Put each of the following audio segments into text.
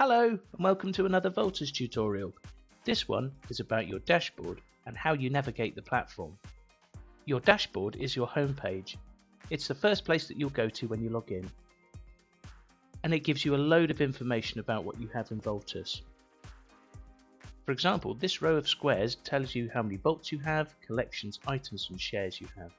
Hello and welcome to another Vaultuz tutorial. This one is about your dashboard and how you navigate the platform. Your dashboard is your home page. It's the first place that you'll go to when you log in. And it gives you a load of information about what you have in Vaultuz. For example, this row of squares tells you how many vaults you have, collections, items and shares you have.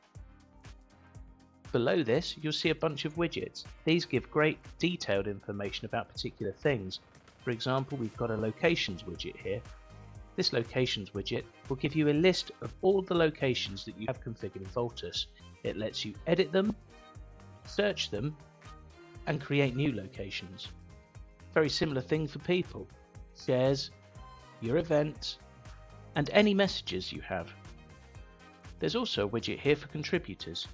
Below this, you'll see a bunch of widgets. These give great detailed information about particular things. For example, we've got a locations widget here. This locations widget will give you a list of all the locations that you have configured in Vaultuz. It lets you edit them, search them, and create new locations. Very similar thing for people, shares, your events, and any messages you have. There's also a widget here for contributors.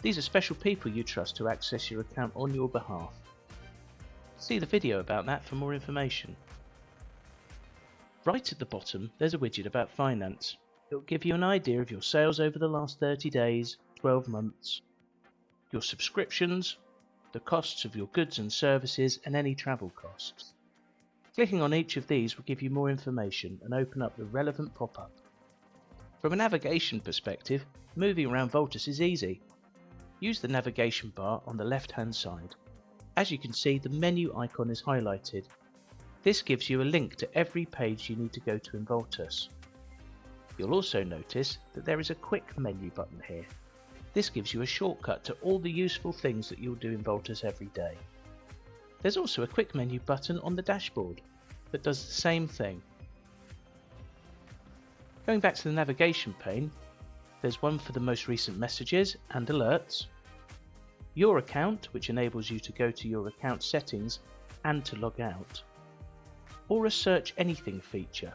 These are special people you trust to access your account on your behalf. See the video about that for more information. Right at the bottom there's a widget about finance. It will give you an idea of your sales over the last 30 days, 12 months, your subscriptions, the costs of your goods and services and any travel costs. Clicking on each of these will give you more information and open up the relevant pop-up. From a navigation perspective, moving around Vaultuz is easy. Use the navigation bar on the left hand side. As you can see, the menu icon is highlighted. This gives you a link to every page you need to go to in Vaultuz. You'll also notice that there is a quick menu button here. This gives you a shortcut to all the useful things that you'll do in Vaultuz every day. There's also a quick menu button on the dashboard that does the same thing. Going back to the navigation pane, there's one for the most recent messages and alerts, your account, which enables you to go to your account settings and to log out, or a search anything feature.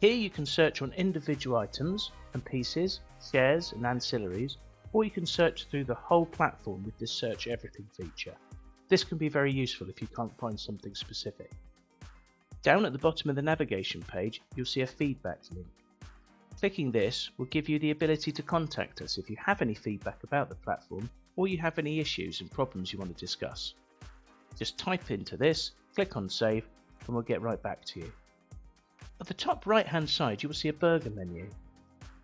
Here you can search on individual items and pieces, shares and ancillaries, or you can search through the whole platform with this search everything feature. This can be very useful if you can't find something specific. Down at the bottom of the navigation page, you'll see a feedback link. Clicking this will give you the ability to contact us if you have any feedback about the platform or you have any issues and problems you want to discuss. Just type into this, click on save, and we'll get right back to you. At the top right hand side you will see a burger menu.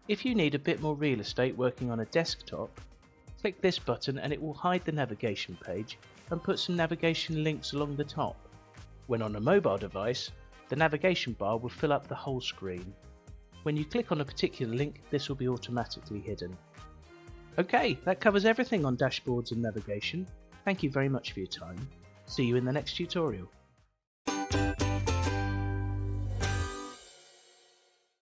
If you need a bit more real estate working on a desktop, click this button and it will hide the navigation page and put some navigation links along the top. When on a mobile device, the navigation bar will fill up the whole screen. When you click on a particular link, this will be automatically hidden. Okay, that covers everything on dashboards and navigation. Thank you very much for your time. See you in the next tutorial.